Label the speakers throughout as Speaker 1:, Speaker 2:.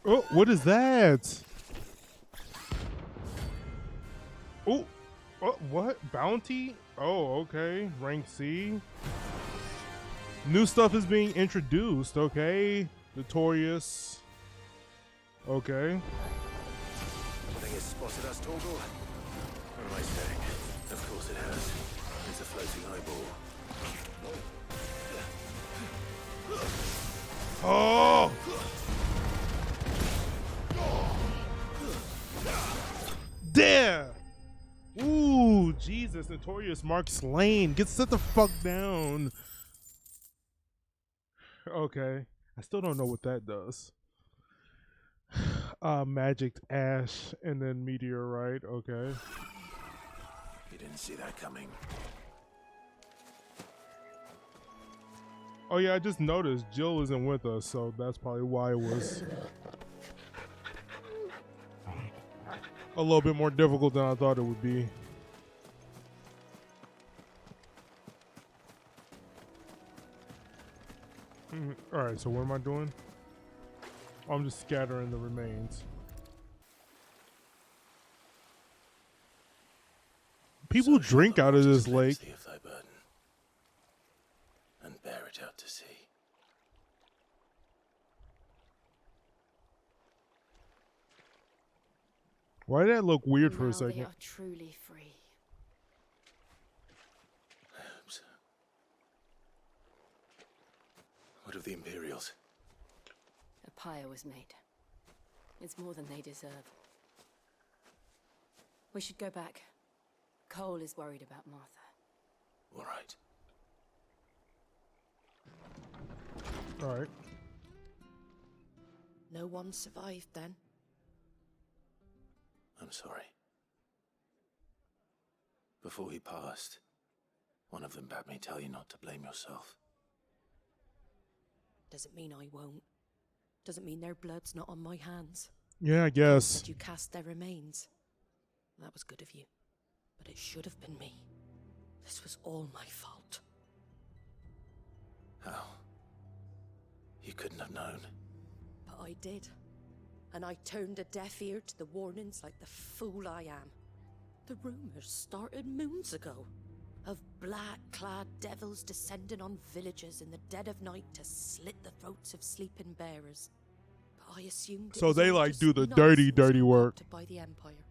Speaker 1: Oh, what is that? Oh, what? Bounty? Oh, okay. Rank C. New stuff is being introduced. Okay. Notorious. Okay.
Speaker 2: I think it's spotted us, Torgal. What am I saying? Of course it has. It's a floating eyeball.
Speaker 1: Oh! Damn! Ooh, Jesus. Notorious Mark slain. Get set the fuck down. Okay. I still don't know what that does. Magic ash and then meteorite. Okay.
Speaker 2: You didn't see that coming.
Speaker 1: Oh yeah, I just noticed Jill isn't with us, so that's probably why it was a little bit more difficult than I thought it would be. Alright, so what am I doing? I'm just scattering the remains. People drink out of this lake.
Speaker 2: Thy burden, and bear it out to sea.
Speaker 1: Why did that look weird for a
Speaker 3: Now
Speaker 1: second?
Speaker 3: they are truly free.
Speaker 2: I hope so. What of the Imperials?
Speaker 3: A pyre was made. It's more than they deserve. We should go back. Cole is worried about Martha.
Speaker 2: All right.
Speaker 1: Alright.
Speaker 4: No one survived then?
Speaker 2: I'm sorry. Before he passed, one of them bade me tell you not to blame yourself.
Speaker 4: Doesn't mean I won't. Doesn't mean their blood's not on my hands.
Speaker 1: Yeah, I guess.
Speaker 4: Said you cast their remains. That was good of you. But it should have been me. This was all my fault.
Speaker 2: How? You couldn't have known.
Speaker 4: But I did. And I turned a deaf ear to the warnings like the fool I am. The rumors started moons ago. Of black-clad devils descending on villages in the dead of night to slit the throats of sleeping bearers. But I assumed it
Speaker 1: So
Speaker 4: was
Speaker 1: they
Speaker 4: all
Speaker 1: like
Speaker 4: just
Speaker 1: do the dirty
Speaker 4: nonsense
Speaker 1: work.
Speaker 4: concocted by the Empire.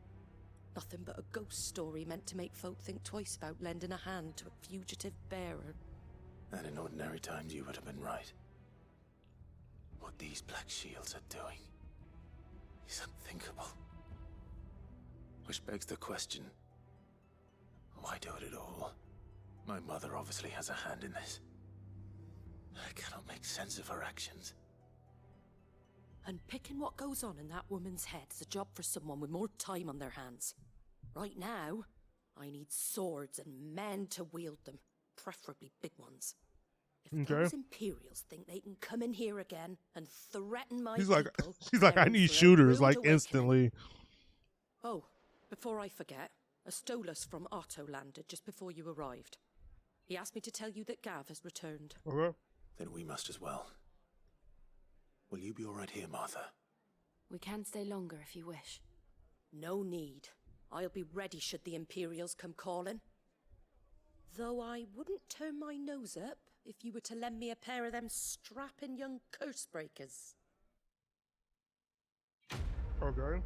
Speaker 4: Nothing but a ghost story meant to make folk think twice about lending a hand to a fugitive bearer.
Speaker 2: And in ordinary times you would have been right. What these Black Shields are doing is unthinkable. Which begs the question, why do it at all? My mother obviously has a hand in this. I cannot make sense of her actions.
Speaker 4: And picking what goes on in that woman's head is a job for someone with more time on their hands. Right now, I need swords and men to wield them, preferably big ones. If those Imperials think they can come in here again and threaten my
Speaker 1: She's
Speaker 4: people,
Speaker 1: like, I
Speaker 4: they're in
Speaker 1: need
Speaker 4: for a
Speaker 1: shooters,
Speaker 4: rude
Speaker 1: like,
Speaker 4: awakening.
Speaker 1: instantly.
Speaker 4: Oh, before I forget, a Stolas from Otto landed just before you arrived. He asked me to tell you that Gav has returned.
Speaker 1: Okay.
Speaker 2: Then we must as well. Will you be all right here, Martha?
Speaker 3: We can stay longer if you wish.
Speaker 4: No need. I'll be ready should the Imperials come calling. Though I wouldn't turn my nose up if you were to lend me a pair of them strapping young curse breakers.
Speaker 1: Okay.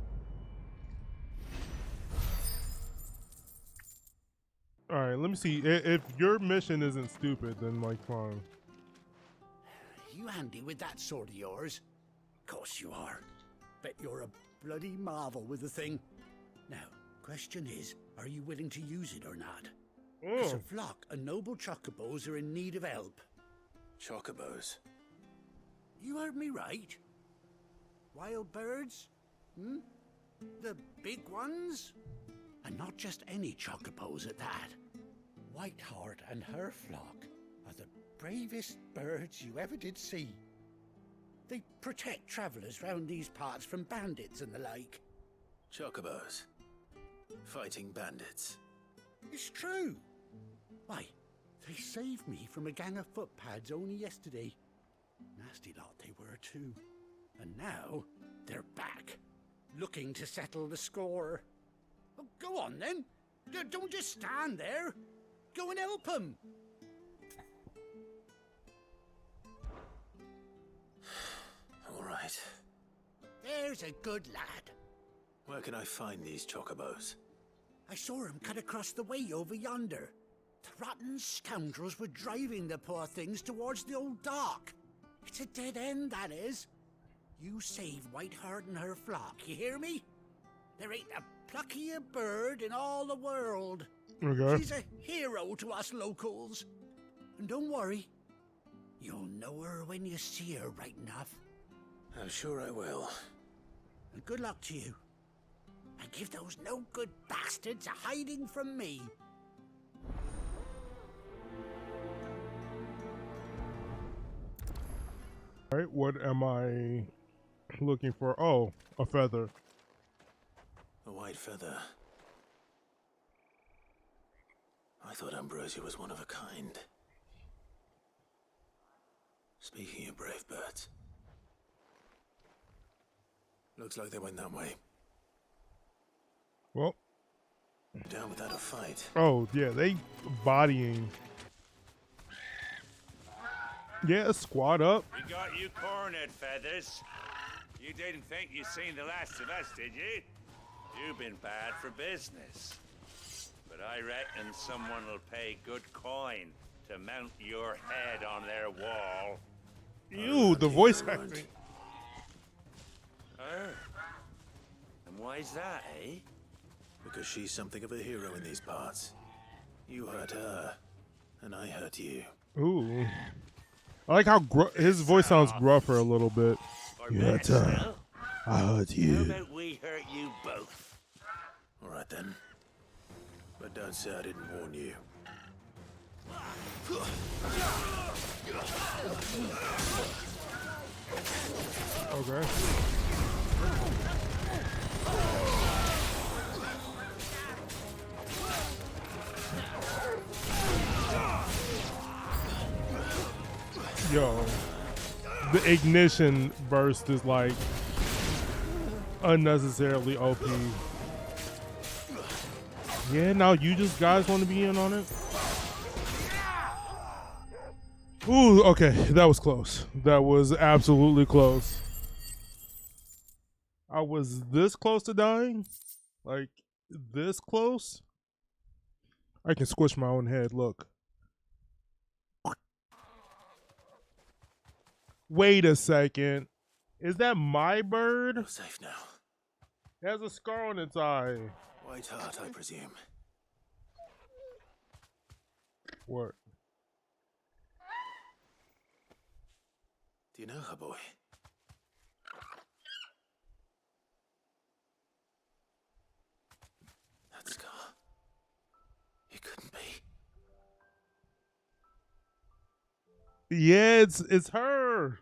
Speaker 1: Alright, let me see. If your mission isn't stupid, then, like, fine.
Speaker 5: You handy with that sword of yours? Course you are. Bet you're a bloody marvel with the thing. Now, question is, are you willing to use it or not? It's a flock of noble chocobos are in need of help.
Speaker 2: Chocobos?
Speaker 5: You heard me right. Wild birds? Hmm? The big ones? And not just any chocobos at that. Whiteheart and her flock are the bravest birds you ever did see. They protect travellers round these parts from bandits and the like.
Speaker 2: Chocobos? Fighting bandits?
Speaker 5: It's true. Why, they saved me from a gang of footpads only yesterday. Nasty lot they were too. And now, they're back, looking to settle the score. Oh, go on then. Don't just stand there. Go and help them.
Speaker 2: All right.
Speaker 5: There's a good lad.
Speaker 2: Where can I find these chocobos?
Speaker 5: I saw him cut across the way over yonder. The rotten scoundrels were driving the poor things towards the old dock. It's a dead end, that is. You save Whiteheart and her flock, you hear me? There ain't a pluckier bird in all the world.
Speaker 1: Okay.
Speaker 5: She's a hero to us locals. And don't worry, you'll know her when you see her right enough.
Speaker 2: I'm sure I will.
Speaker 5: And good luck to you. And give those no-good bastards a hiding from me.
Speaker 1: All right, what am I looking for? Oh, a feather.
Speaker 2: A white feather. I thought Ambrosia was one of a kind. Speaking of brave birds. Looks like they went that way.
Speaker 1: Well,
Speaker 2: Down without a fight.
Speaker 1: oh yeah, they bodying. Yeah, squad up.
Speaker 6: We got you cornered, Feathers. You didn't think you'd seen the last of us, did you? You've been bad for business. But I reckon someone will pay good coin to mount your head on their wall.
Speaker 1: Ew, the voice acting.
Speaker 6: Oh. And why's that, eh?
Speaker 2: Because she's something of a hero in these parts. You hurt her, and I hurt you.
Speaker 1: Ooh. I like how his voice sounds gruffer a little bit.
Speaker 6: Or
Speaker 1: You
Speaker 6: better
Speaker 1: hurt her.
Speaker 6: still,
Speaker 1: I hurt
Speaker 6: how
Speaker 1: you.
Speaker 6: about we hurt you both?
Speaker 2: All right then. But don't say I didn't warn you.
Speaker 1: Okay. Yo, the ignition burst is like unnecessarily OP. Yeah, now you just guys want to be in on it? Ooh, okay, that was close. That was absolutely close. I was this close to dying? Like, this close? I can squish my own head, look. Wait a second. Is that my bird?
Speaker 2: You're safe now.
Speaker 1: It has a scar on its eye.
Speaker 2: Whiteheart, I presume.
Speaker 1: What?
Speaker 2: Do you know her, boy? That scar. It couldn't be.
Speaker 1: Yeah, it's her.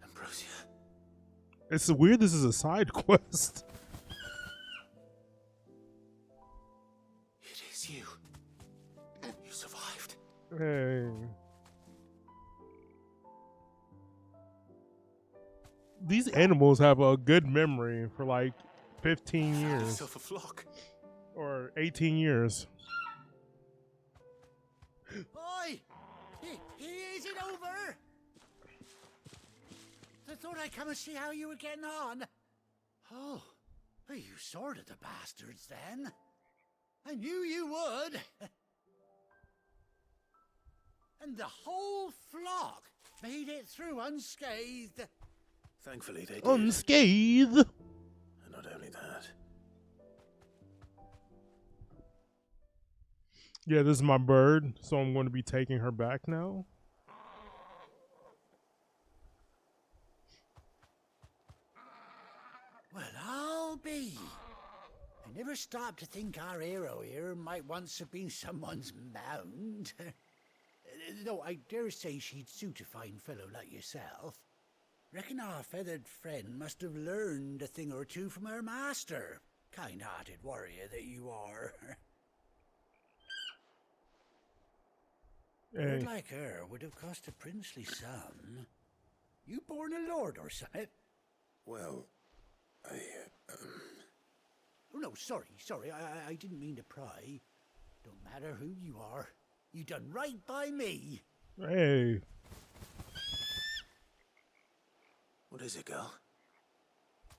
Speaker 2: Ambrosia.
Speaker 1: It's weird this is a side quest.
Speaker 2: It is you. You survived.
Speaker 1: Hey. These animals have a good memory for like 15
Speaker 2: Found
Speaker 1: years
Speaker 2: yourself a flock.
Speaker 1: or 18 years.
Speaker 5: Oi! Is it over? I thought I'd come and see how you were getting on. Oh, well, you sorted the bastards then. I knew you would. And the whole flock made it through unscathed.
Speaker 2: Thankfully, they did.
Speaker 1: Unscathed.
Speaker 2: And not only that.
Speaker 1: Yeah, this is my bird, so I'm going to be taking her back now.
Speaker 5: Well, I'll be. I never stopped to think our hero here might once have been someone's mount. Though I dare say she'd suit a fine fellow like yourself. Reckon our feathered friend must have learned a thing or two from her master. Kind-hearted warrior that you are. A bird
Speaker 1: Hey.
Speaker 5: like her would have cost a princely sum. You born a lord or something?
Speaker 2: Well,
Speaker 5: Oh, no, sorry. I didn't mean to pry. Don't matter who you are. You done right by me.
Speaker 1: Hey.
Speaker 2: what is it, girl?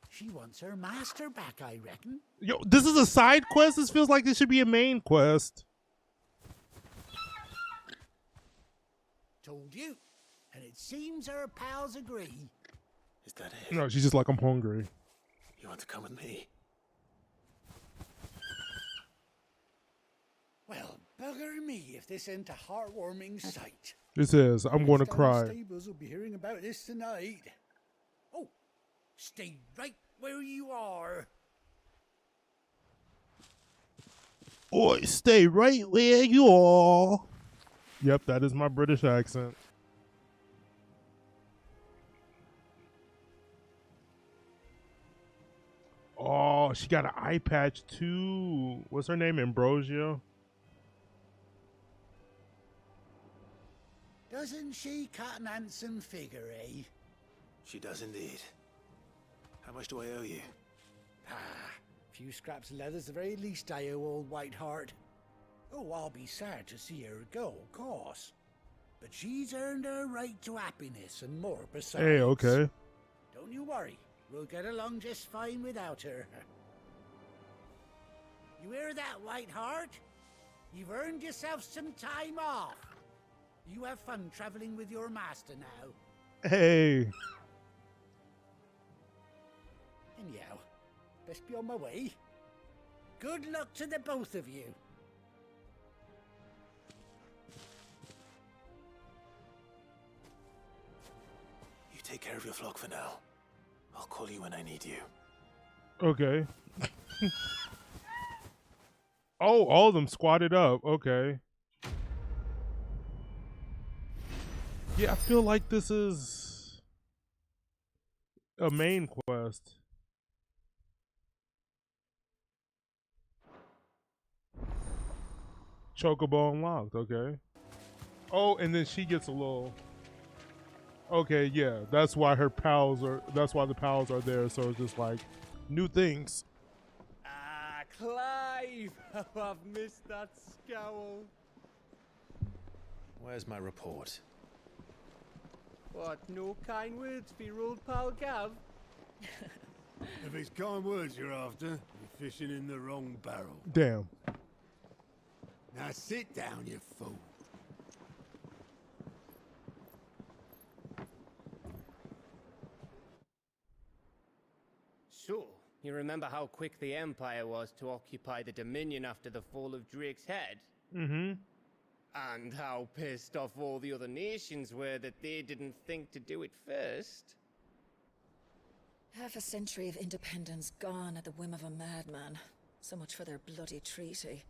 Speaker 5: She wants her master back, I reckon.
Speaker 1: Yo, this is a side quest? This feels like this should be a main quest.
Speaker 5: Told you. And it seems her pals agree.
Speaker 2: Is that it?
Speaker 1: No, she's just like, I'm hungry.
Speaker 2: You want to come with me?
Speaker 5: Well, bugger me if this ain't a heartwarming sight.
Speaker 1: This is. I'm going to
Speaker 5: Down the
Speaker 1: cry.
Speaker 5: Stables will be hearing about this tonight. Oh, stay right where you are.
Speaker 1: Oi, stay right where you are. Yep, that is my British accent. Oh, she got an eye patch too. What's her name? Ambrosia?
Speaker 5: Doesn't she cut an handsome figure, eh?
Speaker 2: She does indeed. How much do I owe you?
Speaker 5: Few scraps of leather's the very least I owe old Whiteheart. Oh, I'll be sad to see her go, of course. But she's earned her right to happiness and more besides.
Speaker 1: Hey, okay.
Speaker 5: Don't you worry. We'll get along just fine without her. You hear that, Whiteheart? You've earned yourself some time off. You have fun traveling with your master now.
Speaker 1: Hey.
Speaker 5: Anyhow, best be on my way. Good luck to the both of you.
Speaker 2: You take care of your flock for now. I'll call you when I need you.
Speaker 1: Okay. Oh, all of them squatted up. Okay. Yeah, I feel like this is a main quest. Chocobo unlocked. Okay. Oh, and then she gets a little. Okay, yeah, that's why her pals are. That's why the pals are there. So it's just like new things.
Speaker 7: Ah, Clive! Oh, I've missed that scowl.
Speaker 2: Where's my report?
Speaker 7: What, no kind words for your old pal Gav?
Speaker 8: If it's kind words you're after, you're fishing in the wrong barrel.
Speaker 1: Damn.
Speaker 8: Now sit down, you fool.
Speaker 7: So, you remember how quick the Empire was to occupy the Dominion after the fall of Drake's head?
Speaker 1: Mm-hmm.
Speaker 7: And how pissed off all the other nations were that they didn't think to do it first?
Speaker 9: Half a century of independence gone at the whim of a madman. So much for their bloody treaty.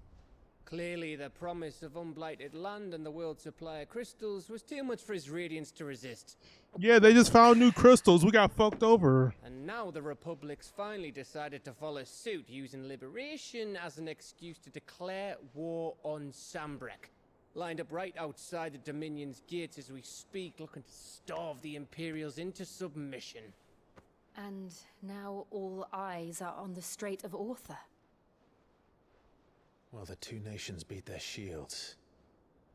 Speaker 7: Clearly, the promise of unblighted land and the world's supply of crystals was too much for his radiance to resist.
Speaker 1: Yeah, they just found new crystals. We got fucked over.
Speaker 7: And now the Republic's finally decided to follow suit, using liberation as an excuse to declare war on Sambrek. Lined up right outside the Dominion's gates as we speak, looking to starve the Imperials into submission.
Speaker 3: And now all eyes are on the Strait of Author.
Speaker 2: Well, the two nations beat their shields.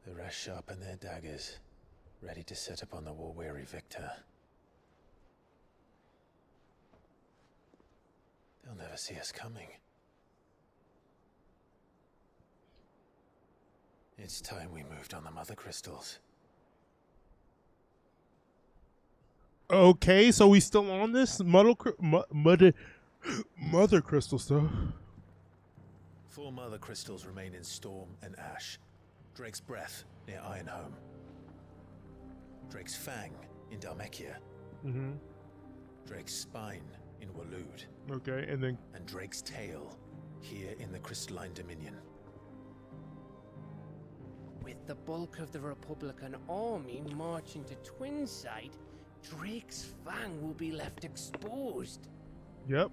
Speaker 2: The rest sharpen their daggers, ready to set upon the war-weary victor. They'll never see us coming. It's time we moved on the mother crystals.
Speaker 1: Okay, so we still on this mother crystal stuff.
Speaker 2: 4 mother crystals remain in Storm and Ash. Drake's Breath near Ironhome. Drake's Fang in Dhalmekia.
Speaker 1: Mm-hmm.
Speaker 2: Drake's Spine in Waloed.
Speaker 1: Okay, and then
Speaker 2: And Drake's Tail here in the Crystalline Dominion.
Speaker 7: With the bulk of the Republican army marching to Twinside, Drake's Fang will be left exposed.
Speaker 1: yep.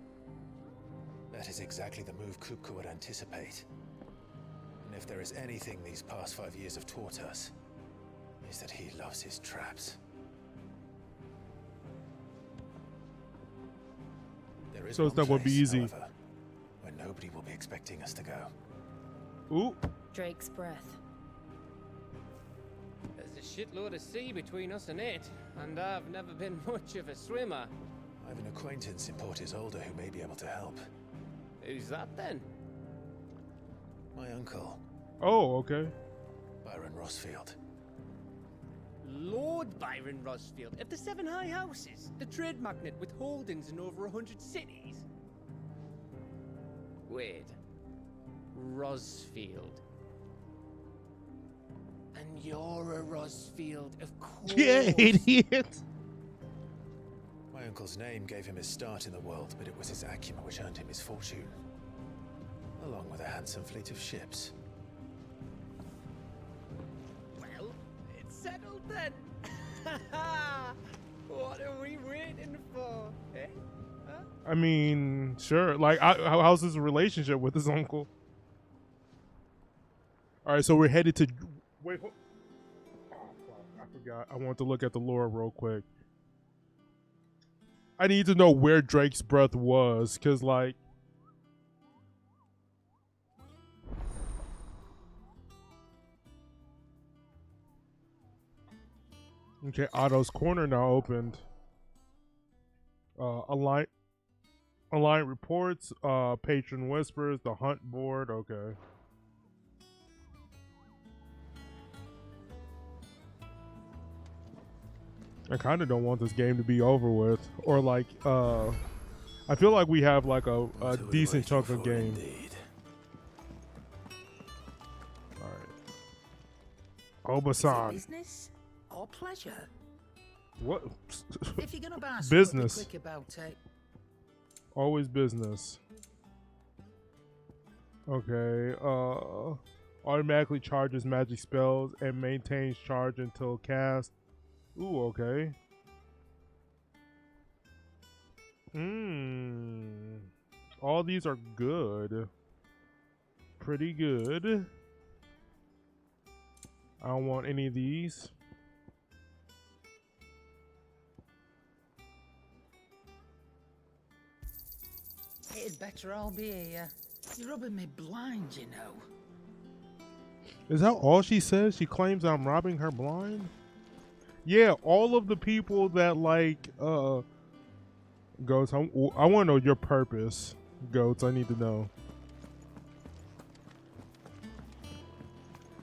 Speaker 2: That is exactly the move Kupka would anticipate. And if there is anything these past 5 years have taught us, is that he loves his traps. There is
Speaker 1: So it's
Speaker 2: one
Speaker 1: not going to be
Speaker 2: place,
Speaker 1: easy.
Speaker 2: however, where nobody will be expecting us to go.
Speaker 1: Ooh.
Speaker 3: Drake's breath.
Speaker 7: There's a shitload of sea between us and it, and I've never been much of a swimmer.
Speaker 2: I have an acquaintance in Port Isolde who may be able to help.
Speaker 7: Who's that then?
Speaker 2: My uncle,
Speaker 1: Oh, okay.
Speaker 2: Byron Rosfield.
Speaker 7: Lord Byron Rosfield of the Seven High Houses, the trade magnate with holdings in over 100 cities. Wait. Rosfield. And you're a Rosfield, of course.
Speaker 1: Yeah, idiot.
Speaker 2: My uncle's name gave him his start in the world, but it was his acumen which earned him his fortune, along with a handsome fleet of ships.
Speaker 7: Well, it's settled then. What are we waiting for, eh? Huh?
Speaker 1: I mean, sure. Like, how's his relationship with his uncle? All right, so we're headed to. Wait. Oh, fuck, I forgot. I want to look at the lore real quick. I need to know where Drake's breath was, cause like. Okay, Otto's corner now opened. Alliant reports, patron whispers, the hunt board, okay. I kind of don't want this game to be over with, or like, I feel like we have like a decent chunk of game.
Speaker 2: Indeed.
Speaker 1: All right. Obasan.
Speaker 5: Business or pleasure?
Speaker 1: What?
Speaker 5: If you're gonna buy
Speaker 1: Business.
Speaker 5: something quick about it.
Speaker 1: Always business. Okay. Automatically charges magic spells and maintains charge until cast. Ooh, okay. All these are good. Pretty good. I don't want any of these.
Speaker 5: It'd better all be here. You're rubbing me blind, you know.
Speaker 1: Is that all she says? She claims I'm robbing her blind? Yeah, all of the people that like Goats, I want to know your purpose. Goats, I need to know.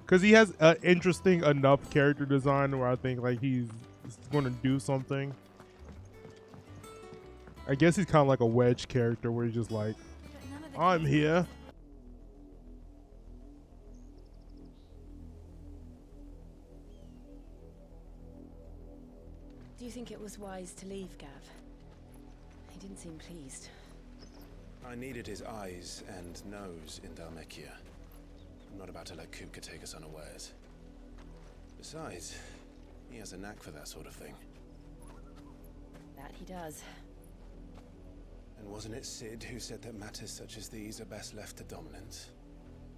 Speaker 1: Cuz he has an interesting enough character design where I think like he's going to do something. I guess he's kind of like a Wedge character where he's just like, I'm here.
Speaker 3: Do you think it was wise to leave, Gav? He didn't seem pleased.
Speaker 2: I needed his eyes and nose in Dhalmekia. I'm not about to let Kupka take us unawares. Besides, he has a knack for that sort of thing.
Speaker 3: That he does.
Speaker 2: And wasn't it Sid who said that matters such as these are best left to dominance?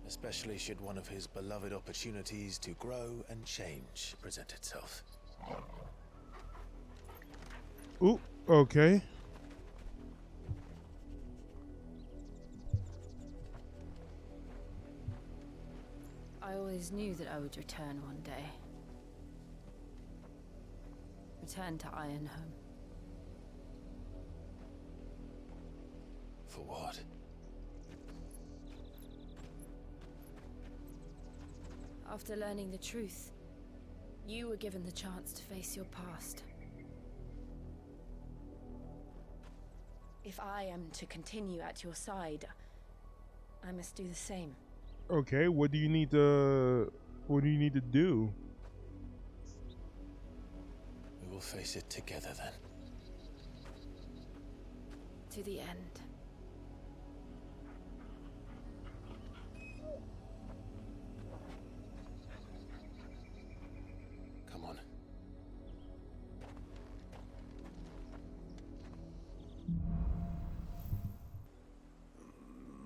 Speaker 2: Especially should one of his beloved opportunities to grow and change present itself.
Speaker 1: Ooh, okay.
Speaker 3: I always knew that I would return one day. Return to Ironhome.
Speaker 2: For what?
Speaker 3: After learning the truth, you were given the chance to face your past. If I am to continue at your side, I must do the same.
Speaker 1: Okay, what do you need to do?
Speaker 2: We will face it together then.
Speaker 3: To the end.
Speaker 2: Come on.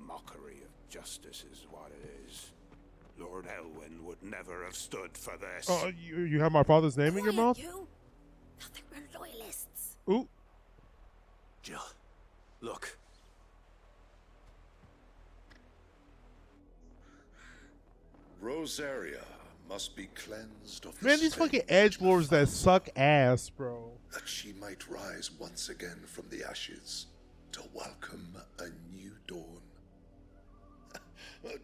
Speaker 5: Mockery of justice is what it is.
Speaker 8: Lord Elwyn would never have stood for this.
Speaker 1: Oh, you have my father's name in your mouth?
Speaker 4: You? Nothing, we're loyalists.
Speaker 1: Ooh.
Speaker 2: Jill, look.
Speaker 10: Rosaria must be cleansed of the
Speaker 1: Man, these
Speaker 10: stench
Speaker 1: fucking edgelords that suck ass, bro.
Speaker 10: that she might rise once again from the ashes to welcome a new dawn.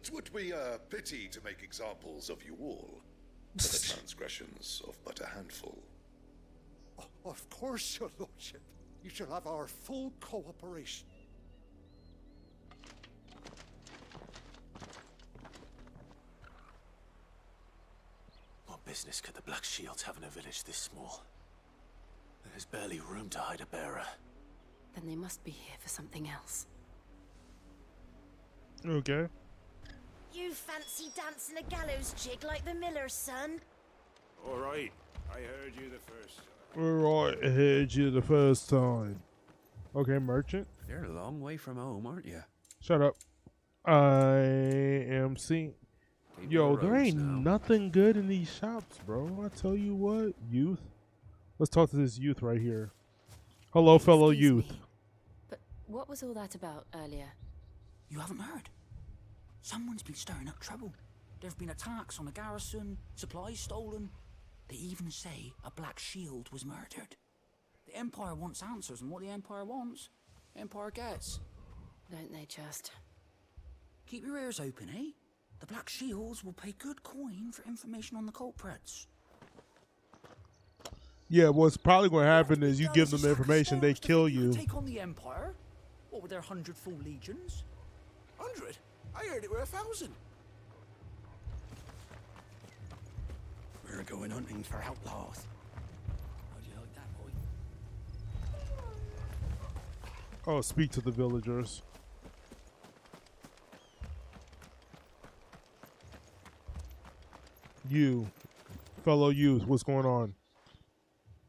Speaker 10: 'Twould be a pity to make examples of you all for the transgressions of but a handful.
Speaker 5: Of course, your lordship. You shall have our full cooperation.
Speaker 2: What business could the Black Shields have in a village this small? There's barely room to hide a bearer.
Speaker 3: Then they must be here for something else.
Speaker 1: Okay.
Speaker 11: You fancy dancing a gallows jig like the miller's son?
Speaker 8: All right, I heard you the first time.
Speaker 1: Alright, I heard you the first time. Okay, merchant.
Speaker 12: You're a long way from home, aren't you?
Speaker 1: Shut up. I am seeing.
Speaker 12: Keep
Speaker 1: Yo,
Speaker 12: your
Speaker 1: there
Speaker 12: roads
Speaker 1: ain't
Speaker 12: now.
Speaker 1: nothing good in these shops, bro. I tell you what, youth. Let's talk to this youth right here. Hello, fellow
Speaker 3: Excuse
Speaker 1: youth.
Speaker 3: me, but what was all that about earlier?
Speaker 13: You haven't heard? Someone's been stirring up trouble. There've been attacks on the garrison, supplies stolen. They even say a Black Shield was murdered. The Empire wants answers, and what the Empire wants, the Empire gets.
Speaker 3: Don't they just?
Speaker 13: Keep your ears open, eh? The Black Shields will pay good coin for information on the culprits.
Speaker 1: Yeah, what's probably going to happen is you give them the information, they kill you.
Speaker 13: Take on the Empire? What with their 100 full legions?
Speaker 5: 100? I heard it were 1,000.
Speaker 13: We're going hunting for outlaws. How'd you like that, boy?
Speaker 1: Oh, speak to the villagers. You, fellow youth, what's going on?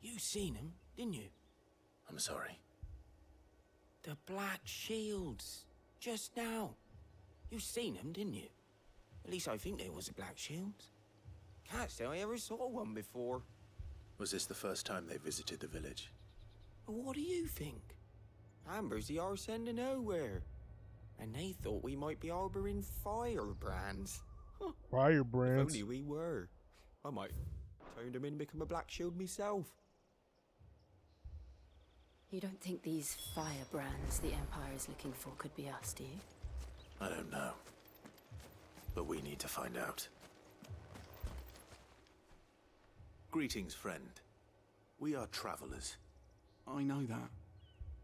Speaker 7: You seen him, didn't you?
Speaker 2: I'm sorry.
Speaker 7: The Black Shields. Just now. You seen them, didn't you? At least I think there was a Black Shields. Can't say I ever saw one before.
Speaker 2: Was this the first time they visited the village?
Speaker 7: But what do you think? Amber's the arse end of nowhere. And they thought we might be harboring firebrands. If
Speaker 1: Firebrands.
Speaker 7: only we were. I might turn them in and become a Black Shield myself.
Speaker 3: You don't think these firebrands the Empire is looking for could be us, do you?
Speaker 2: I don't know. But we need to find out. Greetings, friend. We are travelers.
Speaker 13: I know that.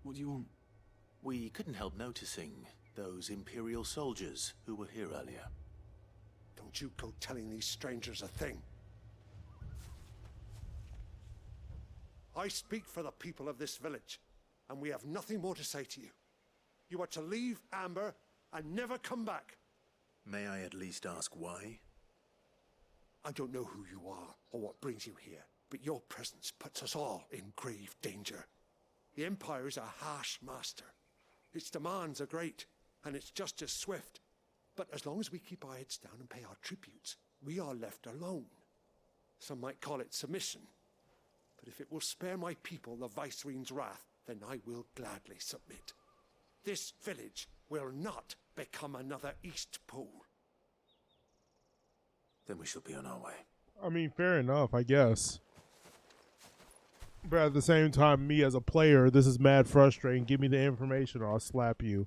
Speaker 13: What do you want?
Speaker 2: We couldn't help noticing those Imperial soldiers who were here earlier.
Speaker 5: Don't you go telling these strangers a thing. I speak for the people of this village, and we have nothing more to say to you. You are to leave Amber and never come back.
Speaker 2: May I at least ask why?
Speaker 5: I don't know who you are or what brings you here, but your presence puts us all in grave danger. The Empire is a harsh master. Its demands are great, and its justice swift. But as long as we keep our heads down and pay our tributes, we are left alone. Some might call it submission. But if it will spare my people the Viceroy's wrath, then I will gladly submit. This village will not become another East Pool.
Speaker 2: Then we shall be on our way.
Speaker 1: I mean, fair enough, I guess. But at the same time, me as a player, this is mad frustrating. Give me the information or I'll slap you.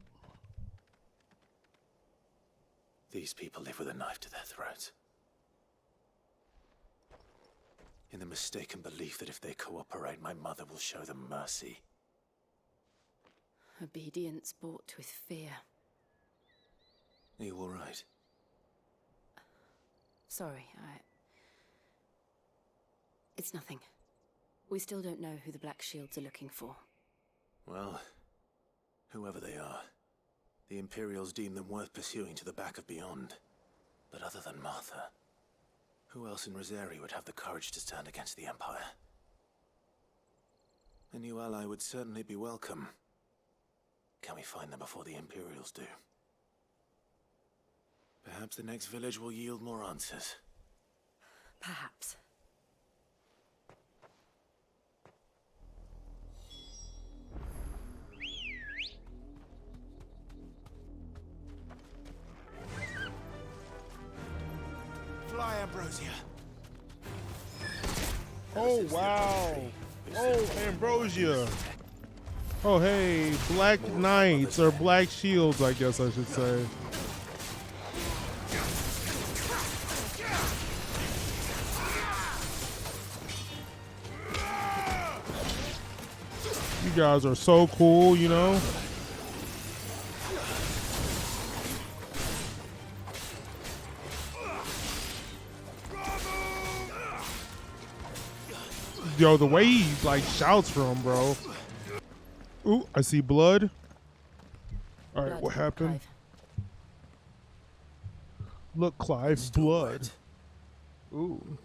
Speaker 2: These people live with a knife to their throats. In the mistaken belief that if they cooperate, my mother will show them mercy.
Speaker 3: Obedience bought with fear.
Speaker 2: Are you all right?
Speaker 3: Sorry, It's nothing. We still don't know who the Black Shields are looking for.
Speaker 2: Well, whoever they are, the Imperials deem them worth pursuing to the back of beyond. But other than Martha, who else in Rosaria would have the courage to stand against the Empire? A new ally would certainly be welcome. Can we find them before the Imperials do? Perhaps the next village will yield more answers.
Speaker 4: Perhaps.
Speaker 5: Fly, Ambrosia.
Speaker 1: Oh, wow. Oh, Ambrosia. Oh, hey, Black Knights, or Black Shields, I guess I should say. You guys are so cool, you know? Yo, the way he like shouts for him, bro. Ooh, I see blood. All right, what happened?
Speaker 4: Clive.
Speaker 1: Look, Clive, blood. Ooh.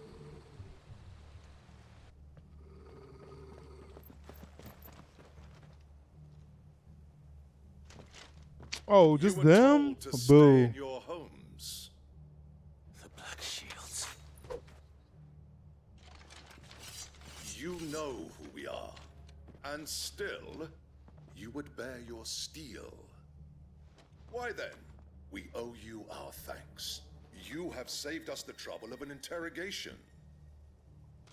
Speaker 1: Oh, just
Speaker 10: You were
Speaker 1: them?
Speaker 10: told to stay
Speaker 1: Boo.
Speaker 10: in your homes.
Speaker 2: The Black Shields.
Speaker 10: You know who we are, and still, you would bear your steel. Why then, we owe you our thanks. You have saved us the trouble of an interrogation.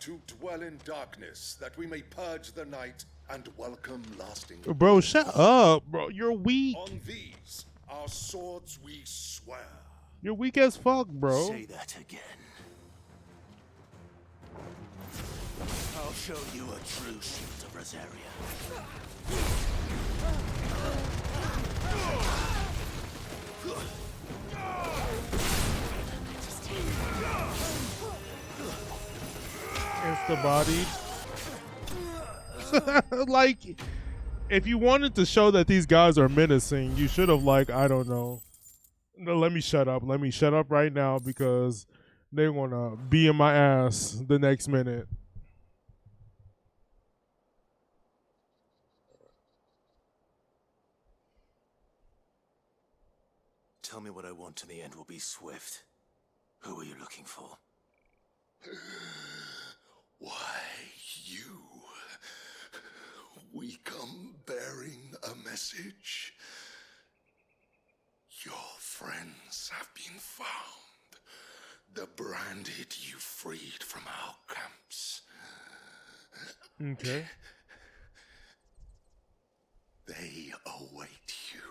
Speaker 10: To dwell in darkness, that we may purge the night and welcome lasting.
Speaker 1: Bro, shut up, bro. You're weak.
Speaker 10: On these, our swords we swear.
Speaker 1: You're weak as fuck, bro.
Speaker 2: Say that again. I'll show you a true shield of Rosaria.
Speaker 1: Insta-bodied. Like, if you wanted to show that these guys are menacing, you should have, like, I don't know. No, let me shut up. Let me shut up right now because they want to be in my ass the next minute.
Speaker 2: Tell me what I want and the end will be swift. Who are you looking for?
Speaker 10: Why, you. We come bearing a message. Your friends have been found. The branded you freed from our camps.
Speaker 1: Okay.
Speaker 10: They await you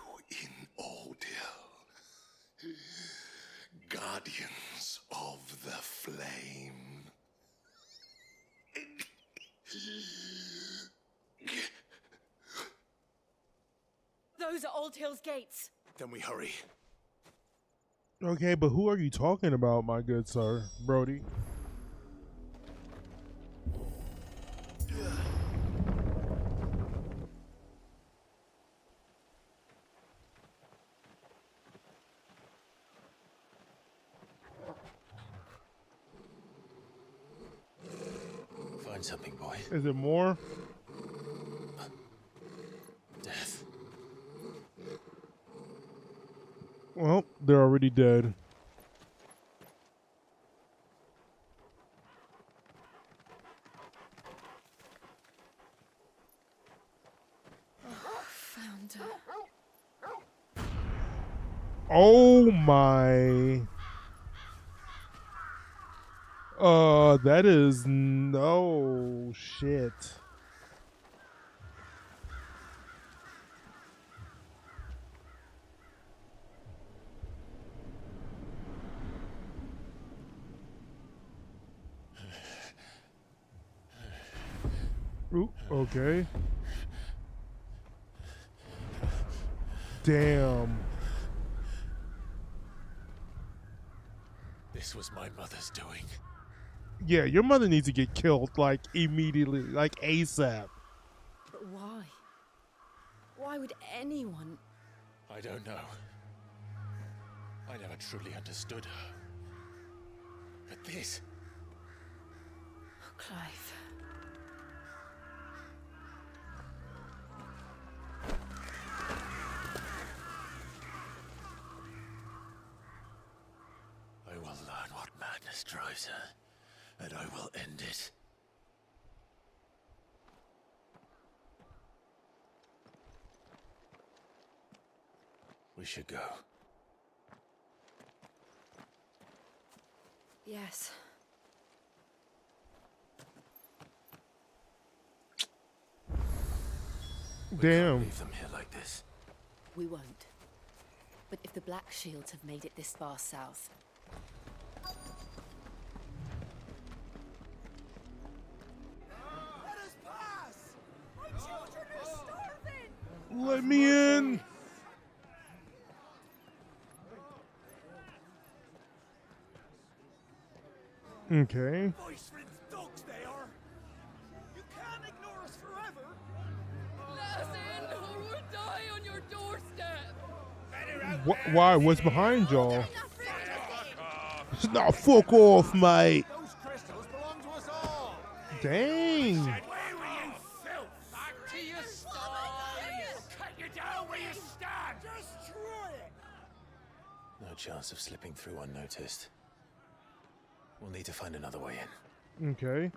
Speaker 10: in Ordeal. Guardians of the Flame.
Speaker 3: Those are Old Hill's gates.
Speaker 2: Then we hurry.
Speaker 1: Okay, but who are you talking about, my good sir, Brody?
Speaker 2: Find something, boy.
Speaker 1: Is it more?
Speaker 2: Death.
Speaker 1: Well, they're already dead.
Speaker 3: Found her.
Speaker 1: Oh my. That is no shit. Ooh, okay. Damn.
Speaker 2: This was my mother's doing.
Speaker 1: Yeah, your mother needs to get killed, like, immediately, like, ASAP.
Speaker 3: But why? Why would anyone?
Speaker 2: I don't know. I never truly understood her. But this...
Speaker 3: Oh, Clive.
Speaker 2: should go.
Speaker 3: Yes.
Speaker 1: Damn.
Speaker 2: Leave them here like this.
Speaker 3: We won't. But if the Black Shields have made it this far south...
Speaker 5: Let us pass! My children are starving!
Speaker 1: Let me in. Okay.
Speaker 5: Voice friends dogs they are! You can't ignore us forever!
Speaker 7: Let us in, or we'll die on your doorstep.
Speaker 1: Why? What's behind y'all? Nah, fuck off, mate.
Speaker 5: Those crystals belong to us all!
Speaker 1: Dang.
Speaker 5: Away with you, filth! Back to your stalls! Cut you down where you stand! Destroy it!
Speaker 2: No chance of slipping through unnoticed. We'll need to find another way in.
Speaker 1: Okay.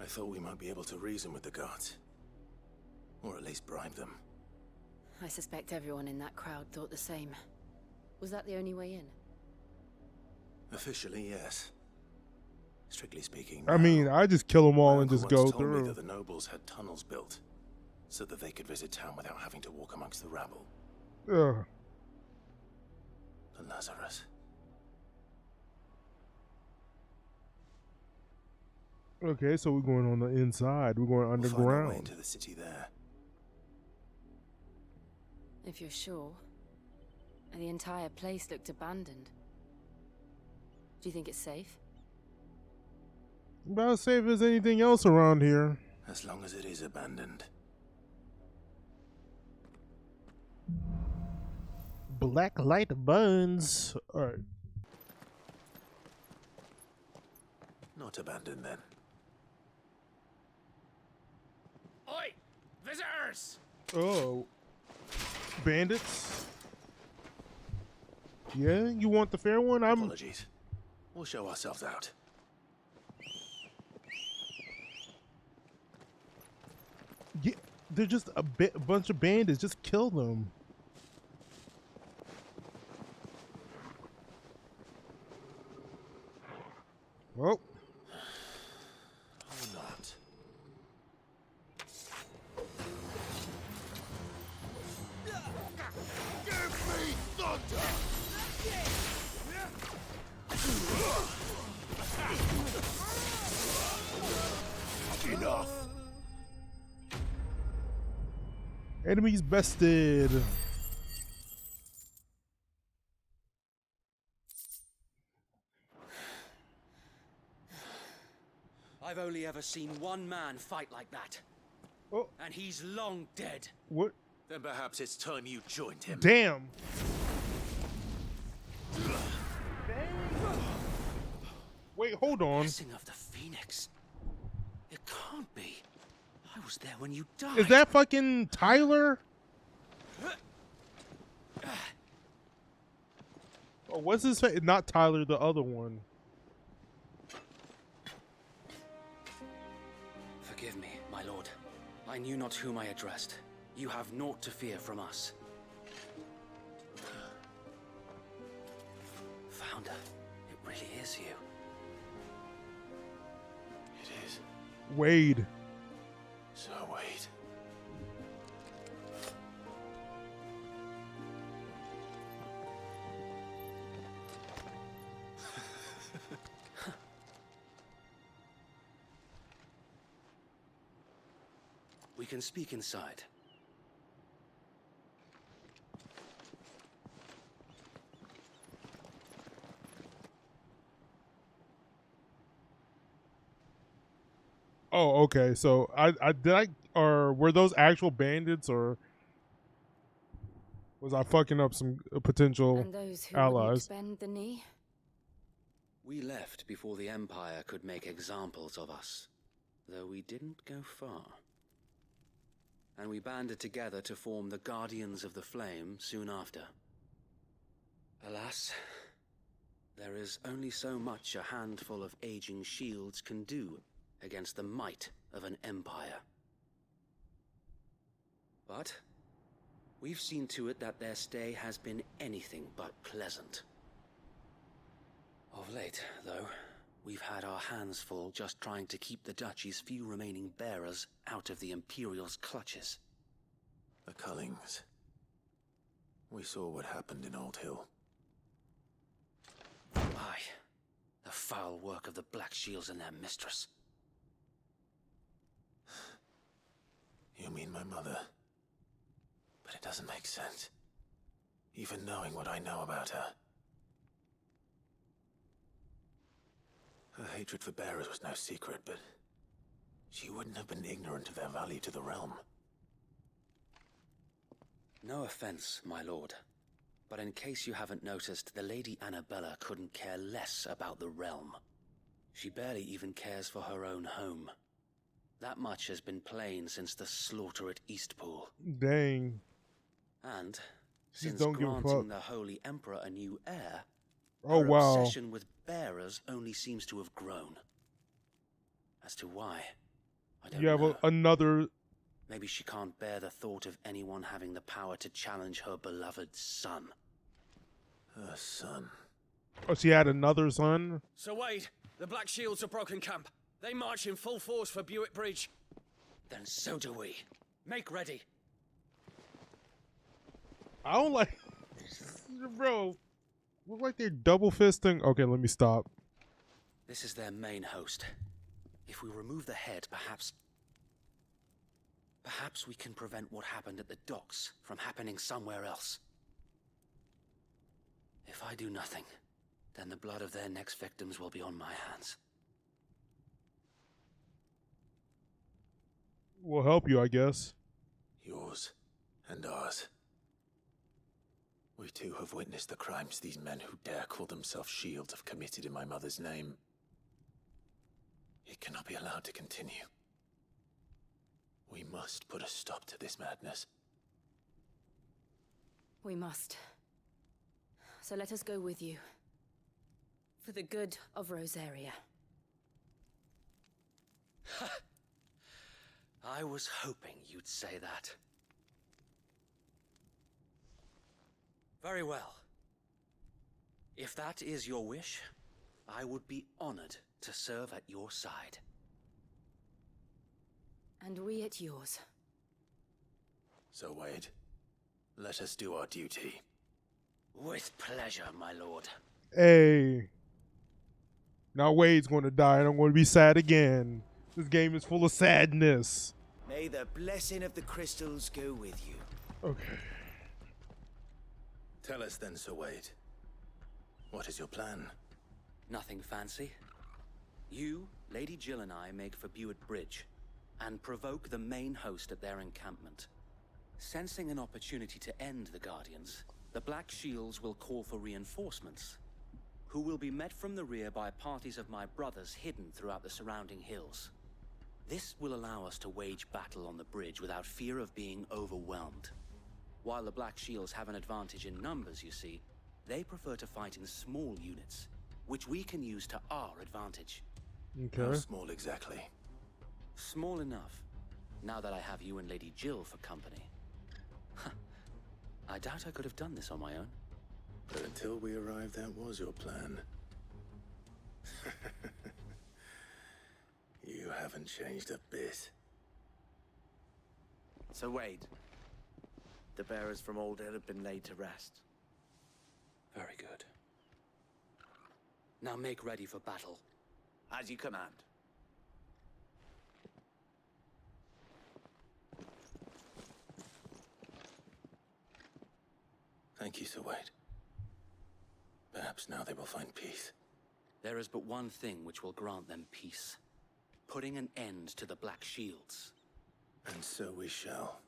Speaker 2: I thought we might be able to reason with the guards. Or at least bribe them.
Speaker 3: I suspect everyone in that crowd thought the same. Was that the only way in?
Speaker 2: Officially, yes. Strictly speaking,
Speaker 1: I mean, I just kill them all
Speaker 2: my
Speaker 1: and
Speaker 2: uncle
Speaker 1: just
Speaker 2: once
Speaker 1: go
Speaker 2: told me
Speaker 1: through.
Speaker 2: that the nobles had tunnels built so that they could visit town without having to walk amongst the rabble.
Speaker 1: Ugh.
Speaker 2: The Lazarus.
Speaker 1: Okay, so we're going on the inside. We're going
Speaker 2: We'll find our way
Speaker 1: underground.
Speaker 2: into the city there.
Speaker 3: If you're sure. The entire place looked abandoned. Do you think it's safe?
Speaker 1: About as safe as anything else around here.
Speaker 2: As long as it is abandoned.
Speaker 1: Black light burns. Alright.
Speaker 2: Not abandoned then.
Speaker 7: Oi! Visitors!
Speaker 1: Oh. Bandits? Yeah, you want the fair one?
Speaker 2: Apologies. We'll show ourselves out.
Speaker 1: Yeah, they're just a bunch of bandits. Just kill them. Well.
Speaker 2: Or not.
Speaker 5: Give me thunder!
Speaker 2: Enough.
Speaker 1: Enemies bested.
Speaker 13: I've only ever seen one man fight like that.
Speaker 1: Oh.
Speaker 13: And he's long dead.
Speaker 1: What?
Speaker 2: Then perhaps it's time you joined him.
Speaker 1: Damn. Wait, hold on.
Speaker 13: Blessing of the Phoenix. It can't be. I was there when you died.
Speaker 1: Is that fucking Tyler? Oh, what's his face? Not Tyler, the other one.
Speaker 13: Forgive me, my lord. I knew not whom I addressed. You have naught to fear from us. Founder, it really is you.
Speaker 2: It is.
Speaker 1: Wade.
Speaker 2: So Wade.
Speaker 13: We can speak inside.
Speaker 1: Oh, okay. So or were those actual bandits, or was I fucking up some potential
Speaker 3: And those who
Speaker 1: allies?
Speaker 3: wouldn't bend the knee?
Speaker 13: We left before the Empire could make examples of us, though we didn't go far. And we banded together to form the Guardians of the Flame soon after. Alas,
Speaker 12: There is only so much a handful of aging shields can do against the might of an empire. But we've seen to it that their stay has been anything but pleasant. Of late, though, we've had our hands full just trying to keep the Duchy's few remaining bearers out of the Imperial's clutches.
Speaker 2: The Cullings. We saw what happened in Old Hill.
Speaker 12: Aye. The foul work of the Black Shields and their mistress.
Speaker 2: You mean my mother? But it doesn't make sense. Even knowing what I know about her. Her hatred for bearers was no secret, but she wouldn't have been ignorant of their value to the realm.
Speaker 12: No offense, my lord. But in case you haven't noticed, the Lady Annabella couldn't care less about the realm. She barely even cares for her own home. That much has been plain since the slaughter at Eastpool.
Speaker 1: Dang.
Speaker 12: And
Speaker 1: She
Speaker 12: since
Speaker 1: don't give a fuck.
Speaker 12: granting the Holy Emperor a new heir,
Speaker 1: Oh,
Speaker 12: her
Speaker 1: wow.
Speaker 12: obsession with bearers only seems to have grown. As to why, I don't
Speaker 1: You have
Speaker 12: know.
Speaker 1: another...
Speaker 12: Maybe she can't bear the thought of anyone having the power to challenge her beloved son.
Speaker 2: Her son.
Speaker 1: Oh, she had another son?
Speaker 14: Sir Wade, the Black Shields have broken camp. They march in full force for Buick Bridge.
Speaker 12: Then so do we. Make ready.
Speaker 1: I don't like... Bro. Look like they're double fisting. Okay, let me stop.
Speaker 12: This is their main host. If we remove the head, perhaps we can prevent what happened at the docks from happening somewhere else. If I do nothing, then the blood of their next victims will be on my hands.
Speaker 1: We'll help you, I guess.
Speaker 2: Yours and ours. We too have witnessed the crimes these men who dare call themselves shields have committed in my mother's name. It cannot be allowed to continue. We must put a stop to this madness.
Speaker 3: We must. So let us go with you. For the good of Rosaria.
Speaker 12: I was hoping you'd say that. Very well. If that is your wish, I would be honored to serve at your side.
Speaker 3: And we at yours.
Speaker 2: So, Wade, let us do our duty.
Speaker 12: With pleasure, my lord.
Speaker 1: Hey. Now Wade's going to die and I'm going to be sad again. This game is full of sadness.
Speaker 15: May the blessing of the crystals go with you.
Speaker 1: Okay.
Speaker 2: Tell us then, Sir Wade. What is your plan?
Speaker 12: Nothing fancy. You, Lady Jill and I make for Buick Bridge and provoke the main host at their encampment. Sensing an opportunity to end the Guardians, the Black Shields will call for reinforcements, who will be met from the rear by parties of my brothers hidden throughout the surrounding hills. This will allow us to wage battle on the bridge without fear of being overwhelmed. While the Black Shields have an advantage in numbers, you see, they prefer to fight in small units, which we can use to our advantage.
Speaker 1: Okay.
Speaker 2: How small exactly?
Speaker 12: Small enough, now that I have you and Lady Jill for company. I doubt I could have done this on my own.
Speaker 2: But until we arrived, that was your plan. You haven't changed a bit.
Speaker 15: So Wade, the bearers from Old Hill have been laid to rest.
Speaker 12: Very good. Now make ready for battle.
Speaker 15: As you command.
Speaker 2: Thank you, Sir Wade. Perhaps now they will find peace.
Speaker 12: There is but one thing which will grant them peace. Putting an end to the Black Shields.
Speaker 2: And so we shall.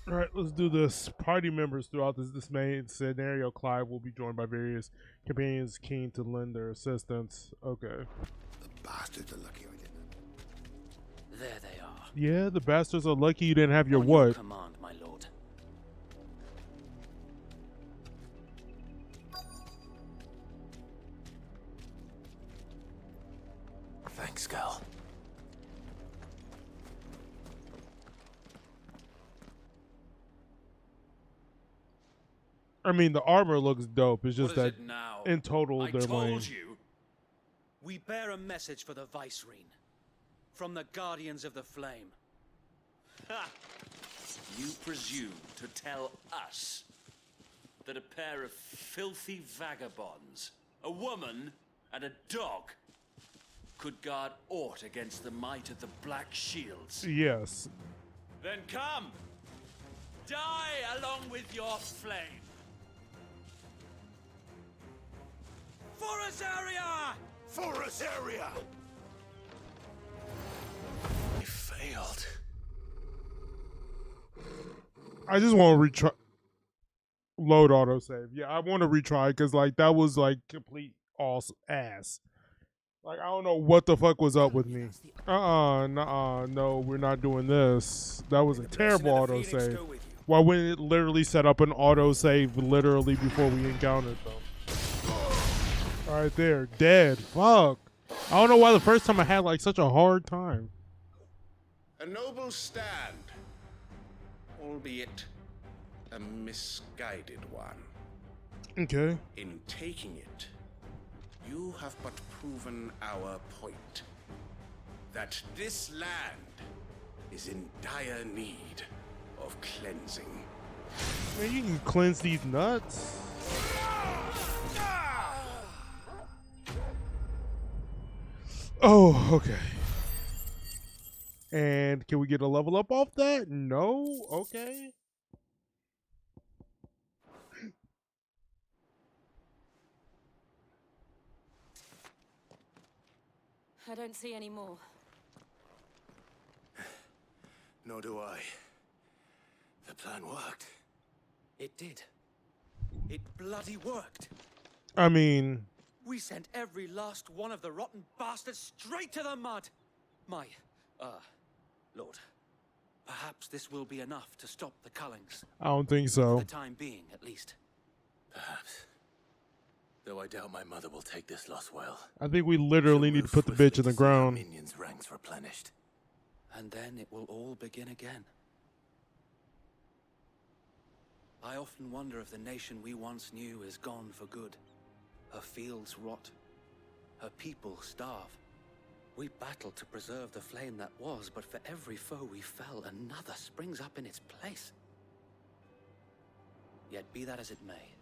Speaker 1: Alright, let's do this. Party members throughout this main scenario, Clive will be joined by various companions keen to lend their assistance. Okay.
Speaker 8: The bastards are lucky I didn't.
Speaker 12: There they are.
Speaker 1: Yeah, the bastards are lucky you didn't have your
Speaker 12: On
Speaker 1: what?
Speaker 12: your command, my lord.
Speaker 2: Thanks, Gal.
Speaker 1: I mean, the armor looks dope. It's just
Speaker 12: What is
Speaker 1: that
Speaker 12: it now?
Speaker 1: in total,
Speaker 12: I
Speaker 1: they're lame.
Speaker 12: told you. We bear a message for the Vicereine. From the Guardians of the Flame. Ha! You presume to tell us that a pair of filthy vagabonds, a woman and a dog, could guard aught against the might of the Black Shields?
Speaker 1: Yes.
Speaker 12: Then come! Die along with your flame! For Azaria!
Speaker 5: For Azaria!
Speaker 2: He failed.
Speaker 1: I just want to retry. Load autosave. Yeah, I want to retry because like that was like complete ass. Like I don't know what the fuck was up with me. No, we're not doing this. That was a terrible autosave. Why wouldn't it literally set up an autosave literally before we encountered them? Right there, dead. Fuck. I don't know why the first time I had like such a hard time.
Speaker 10: A noble stand, albeit a misguided one.
Speaker 1: Okay.
Speaker 10: In taking it, you have but proven our point. That this land is in dire need of cleansing.
Speaker 1: Man, you can cleanse these nuts. Oh, okay. And can we get a level up off that? No? Okay.
Speaker 3: I don't see any more.
Speaker 2: Nor do I. The plan worked.
Speaker 12: It did. It bloody worked.
Speaker 1: I mean...
Speaker 12: We sent every last one of the rotten bastards straight to the mud! My, Lord, perhaps this will be enough to stop the Cullings.
Speaker 1: I don't think so.
Speaker 12: For the time being, at least.
Speaker 2: Perhaps. Though I doubt my mother will take this loss well.
Speaker 1: I think we literally need to put the bitch in the ground.
Speaker 2: Minions' ranks replenished.
Speaker 12: And then it will all begin again. I often wonder if the nation we once knew is gone for good. Her fields rot. Her people starve. We battled to preserve the flame that was, but for every foe we fell, another springs up in its place. Yet be that as it may,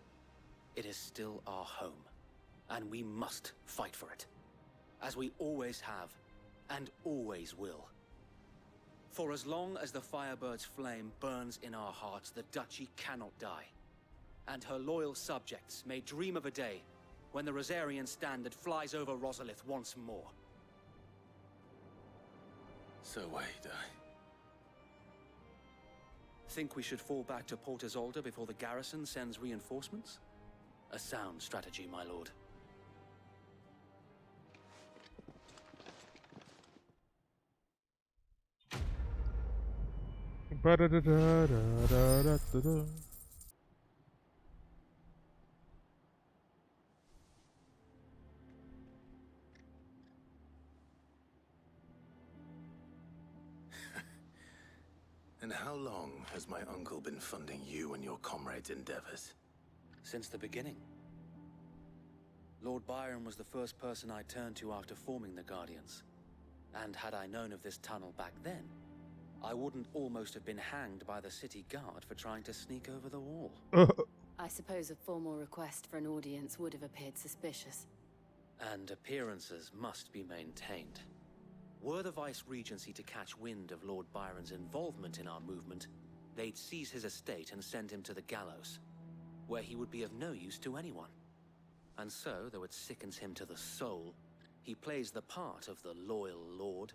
Speaker 12: it is still our home, and we must fight for it, as we always have, and always will. For as long as the Firebird's flame burns in our hearts, the Duchy cannot die, and her loyal subjects may dream of a day when the Rosarian standard flies over Rosalith once more.
Speaker 2: So wait,
Speaker 12: Think we should fall back to Port Isolde before the garrison sends reinforcements? A sound strategy, my lord.
Speaker 1: Ba-da-da-da-da-da-da-da.
Speaker 2: And how long has my uncle been funding you and your comrades' endeavors?
Speaker 12: Since the beginning. Lord Byron was the first person I turned to after forming the Guardians. And had I known of this tunnel back then, I wouldn't almost have been hanged by the city guard for trying to sneak over the wall.
Speaker 3: I suppose a formal request for an audience would have appeared suspicious.
Speaker 12: And appearances must be maintained. Were the Vice-Regency to catch wind of Lord Byron's involvement in our movement, they'd seize his estate and send him to the gallows, where he would be of no use to anyone. And so, though it sickens him to the soul, he plays the part of the loyal lord,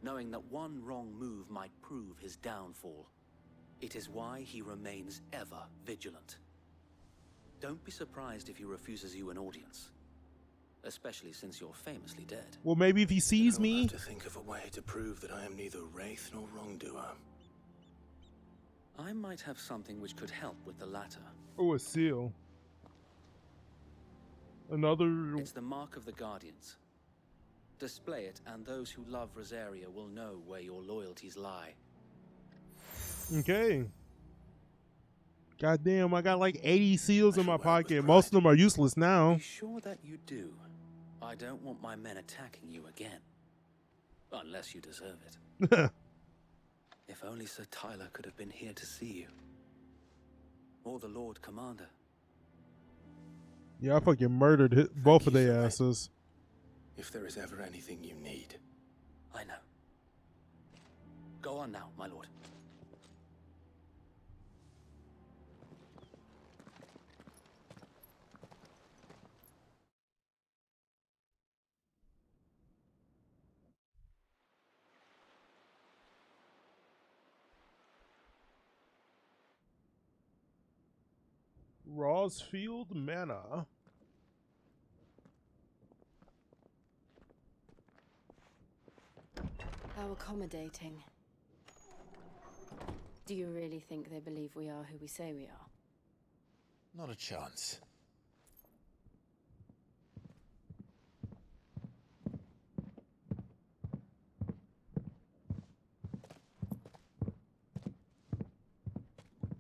Speaker 12: knowing that one wrong move might prove his downfall. It is why he remains ever vigilant. Don't be surprised if he refuses you an audience. especially since you're famously dead.
Speaker 1: Well, maybe if he sees
Speaker 2: I'll
Speaker 1: me.
Speaker 2: have to think of a way to prove that I am neither wraith nor wrongdoer.
Speaker 12: I might have something which could help with the latter.
Speaker 1: Oh, a seal. Another.
Speaker 12: It's the mark of the Guardians. Display it, and those who love Rosaria will know where your loyalties lie.
Speaker 1: Okay. Goddamn, I got like 80 seals in my pocket. Most of them are useless now.
Speaker 12: Be sure that you do. I don't want my men attacking you again. Unless you deserve it. If only Sir Tyler could have been here to see you. Or the Lord Commander.
Speaker 1: Yeah, I fucking murdered both of their asses.
Speaker 2: If there is ever anything you need.
Speaker 12: I know. Go on now, my lord.
Speaker 1: Rosfield Manor.
Speaker 3: How accommodating. Do you really think they believe we are who we say we are?
Speaker 2: Not a chance.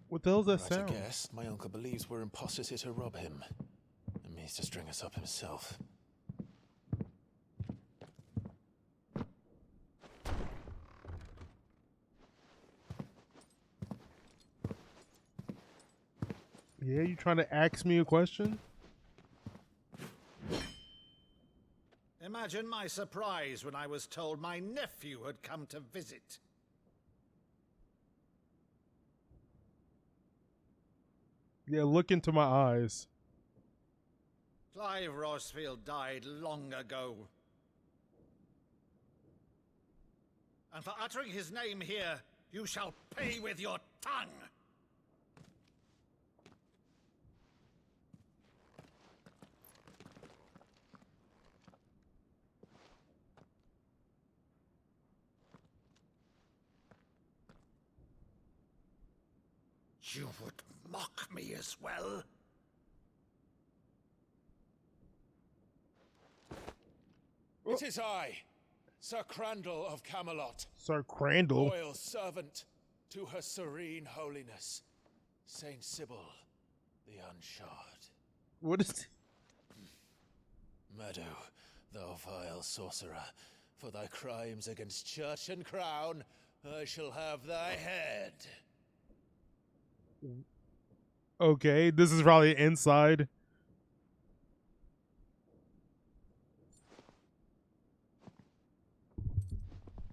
Speaker 1: What the hell's that
Speaker 2: Right,
Speaker 1: sound?
Speaker 2: I guess my uncle believes we're imposters here to rob him, and means to string us up himself.
Speaker 1: Yeah, you trying to ask me a question?
Speaker 5: Imagine my surprise when I was told my nephew had come to visit.
Speaker 1: Yeah, look into my eyes.
Speaker 5: Clive Rosfield died long ago. And for uttering his name here, you shall pay with your tongue! You would mock me as well?
Speaker 16: It is I, Sir Crandall of Camelot.
Speaker 1: Sir Crandall?
Speaker 16: Loyal servant to her serene holiness, Saint Sybil, the Unshod.
Speaker 1: What is...
Speaker 2: Meadow, thou vile sorcerer, for thy crimes against church and crown, I shall have thy head.
Speaker 1: Okay, this is probably inside.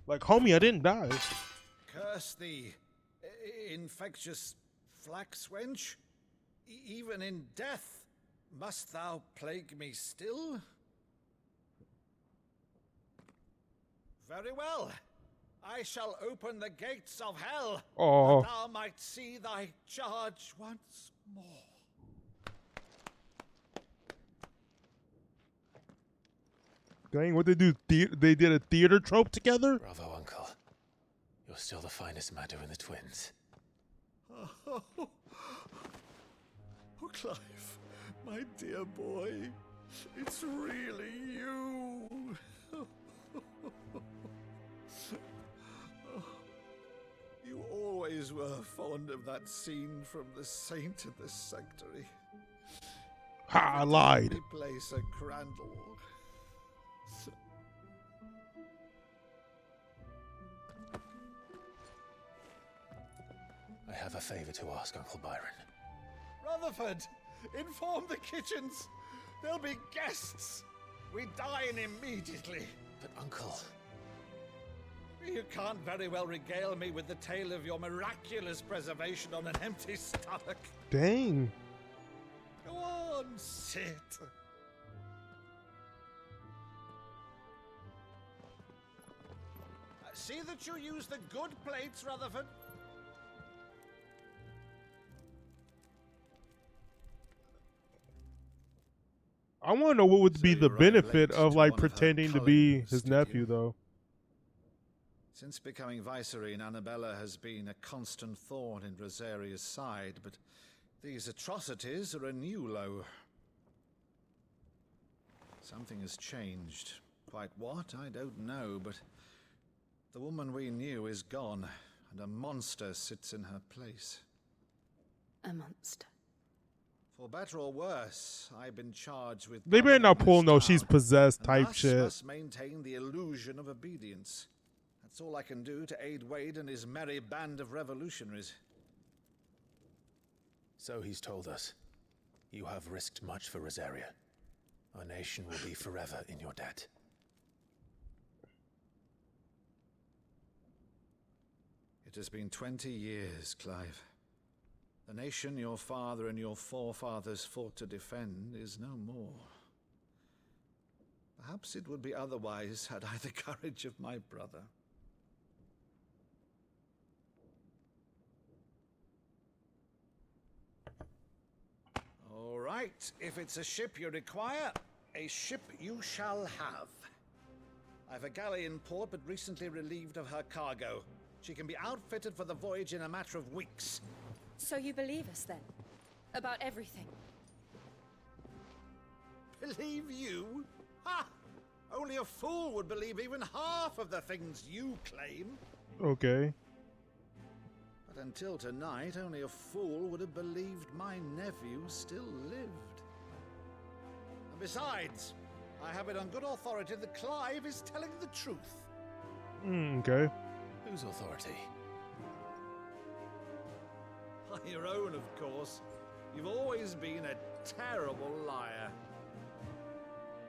Speaker 1: Like, homie, I didn't die.
Speaker 5: Curse thee, infectious flax wench. Even in death, must thou plague me still? Very well. I shall open the gates of hell,
Speaker 1: Oh.
Speaker 5: that thou might see thy charge once more.
Speaker 1: Dang, what they do? They did a theater trope together?
Speaker 2: Bravo, Uncle. You're still the finest Meadow in the twins.
Speaker 5: Oh, Clive, my dear boy, it's really you. You always were fond of that scene from The Saint in the Sanctuary.
Speaker 1: Ha, I lied.
Speaker 5: We play Sir Crandall.
Speaker 2: I have a favor to ask, Uncle Byron.
Speaker 5: Rutherford, inform the kitchens. There'll be guests. We dine immediately.
Speaker 2: But, Uncle...
Speaker 5: You can't very well regale me with the tale of your miraculous preservation on an empty stomach.
Speaker 1: Dang.
Speaker 5: Go on, sit. See that you use the good plates, Rutherford.
Speaker 1: I want to know what would
Speaker 17: So
Speaker 1: be the
Speaker 17: you write a
Speaker 1: benefit
Speaker 17: letter
Speaker 1: of
Speaker 17: to
Speaker 1: like
Speaker 17: one of her
Speaker 1: pretending to be
Speaker 17: colleagues,
Speaker 1: his
Speaker 17: did
Speaker 1: nephew,
Speaker 17: you?
Speaker 1: though.
Speaker 17: Since becoming Vicereine, Annabella has been a constant thorn in Rosaria's side, but these atrocities are a new low. Something has changed. Quite what, I don't know, but the woman we knew is gone, and a monster sits in her place.
Speaker 3: A monster.
Speaker 17: For better or worse, I've been charged with.
Speaker 1: They better not pull no she's possessed
Speaker 17: and
Speaker 1: type
Speaker 17: thus
Speaker 1: shit.
Speaker 17: must maintain the illusion of obedience. That's all I can do to aid Wade and his merry band of revolutionaries.
Speaker 2: So he's told us. You have risked much for Rosaria. Our nation will be forever in your debt.
Speaker 17: It has been 20 years, Clive. The nation your father and your forefathers fought to defend is no more. Perhaps it would be otherwise had I the courage of my brother. All right, if it's a ship you require, a ship you shall have. I've a galley in port, but recently relieved of her cargo. She can be outfitted for the voyage in a matter of weeks.
Speaker 3: So you believe us then? About everything?
Speaker 17: Believe you? Ha! Only a fool would believe even half of the things you claim.
Speaker 1: Okay.
Speaker 17: But until tonight, only a fool would have believed my nephew still lived. And besides, I have it on good authority that Clive is telling the truth.
Speaker 1: Okay.
Speaker 2: Whose authority?
Speaker 17: By your own, of course. You've always been a terrible liar.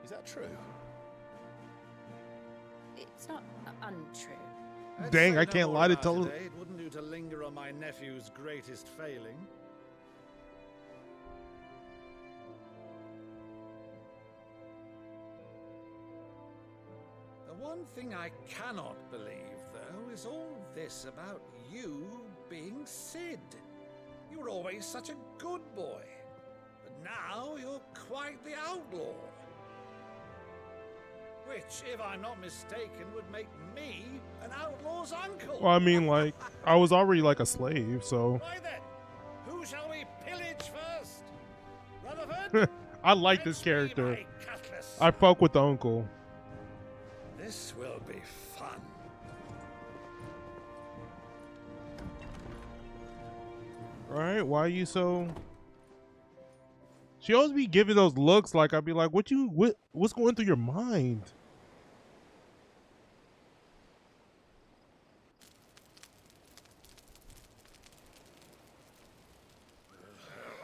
Speaker 2: Is that true?
Speaker 3: It's not untrue.
Speaker 17: Let's
Speaker 1: Dang,
Speaker 17: say
Speaker 1: I
Speaker 17: no
Speaker 1: can't
Speaker 17: more
Speaker 1: lie to
Speaker 17: about
Speaker 1: tell.
Speaker 17: today. It wouldn't do to linger on my nephew's greatest failing. The one thing I cannot believe, though, is all this about you being Sid. You were always such a good boy, but now you're quite the outlaw. Which, if I'm not mistaken, would make me an outlaw's uncle.
Speaker 1: Well, I mean, like, I was already like a slave, so.
Speaker 17: Why then, who shall we pillage first? Rutherford?
Speaker 1: I like this character. I fuck with the uncle.
Speaker 17: This will be fun.
Speaker 1: Alright, why are you so... She always be giving those looks like I'd be like, what's going through your mind?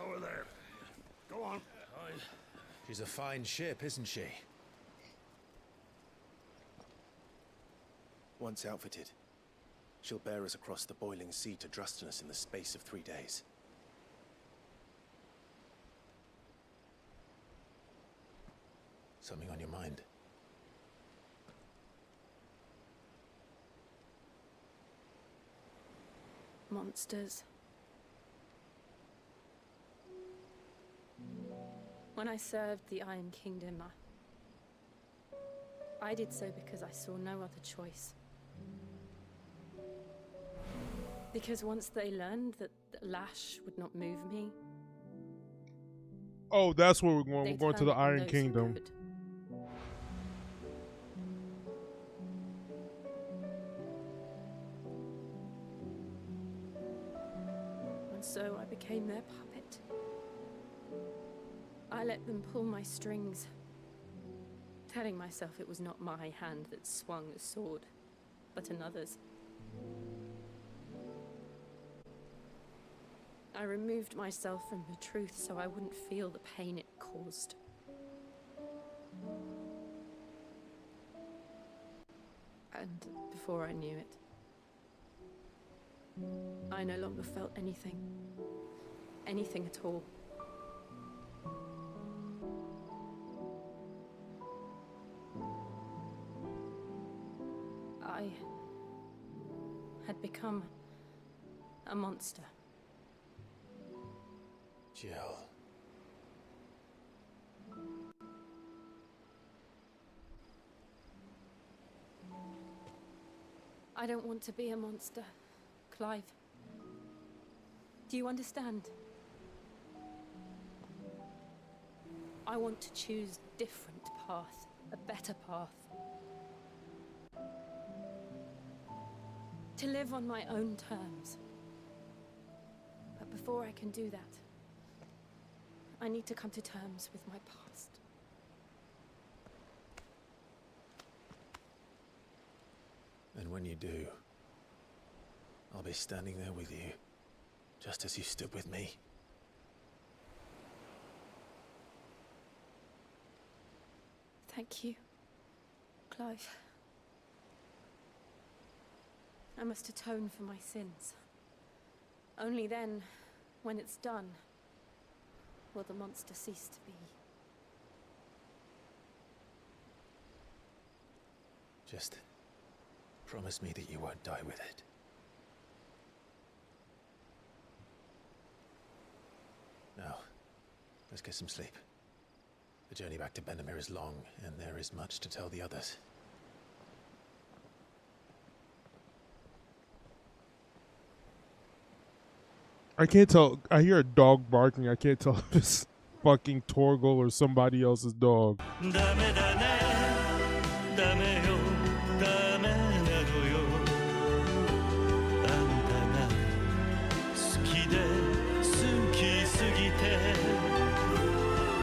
Speaker 8: Over there. Go on.
Speaker 2: She's a fine ship, isn't she? Once outfitted, she'll bear us across the boiling sea to Drustinus in the space of 3 days. Something on your mind?
Speaker 3: Monsters. When I served the Iron Kingdom, I did so because I saw no other choice. Because once they learned that Lash would not move me,
Speaker 1: Oh, that's where we're going.
Speaker 3: they
Speaker 1: We're going to
Speaker 3: turned
Speaker 1: the
Speaker 3: on
Speaker 1: Iron
Speaker 3: those who
Speaker 1: Kingdom.
Speaker 3: could. And so I became their puppet. I let them pull my strings, telling myself it was not my hand that swung the sword, but another's. I removed myself from the truth so I wouldn't feel the pain it caused. And before I knew it, I no longer felt anything. Anything at all. I had become a monster.
Speaker 2: Jill.
Speaker 3: I don't want to be a monster, Clive. Do you understand? I want to choose a different path, a better path. To live on my own terms. But before I can do that, I need to come to terms with my past.
Speaker 2: And when you do, I'll be standing there with you, just as you stood with me.
Speaker 3: Thank you, Clive. I must atone for my sins. Only then, when it's done, will the monster cease to be.
Speaker 2: Just promise me that you won't die with it. Now, let's get some sleep. The journey back to Benamir is long, and there is much to tell the others.
Speaker 1: I can't tell. I hear a dog barking. I can't tell if it's fucking Torgal or somebody else's dog.
Speaker 18: Dame, dame, dame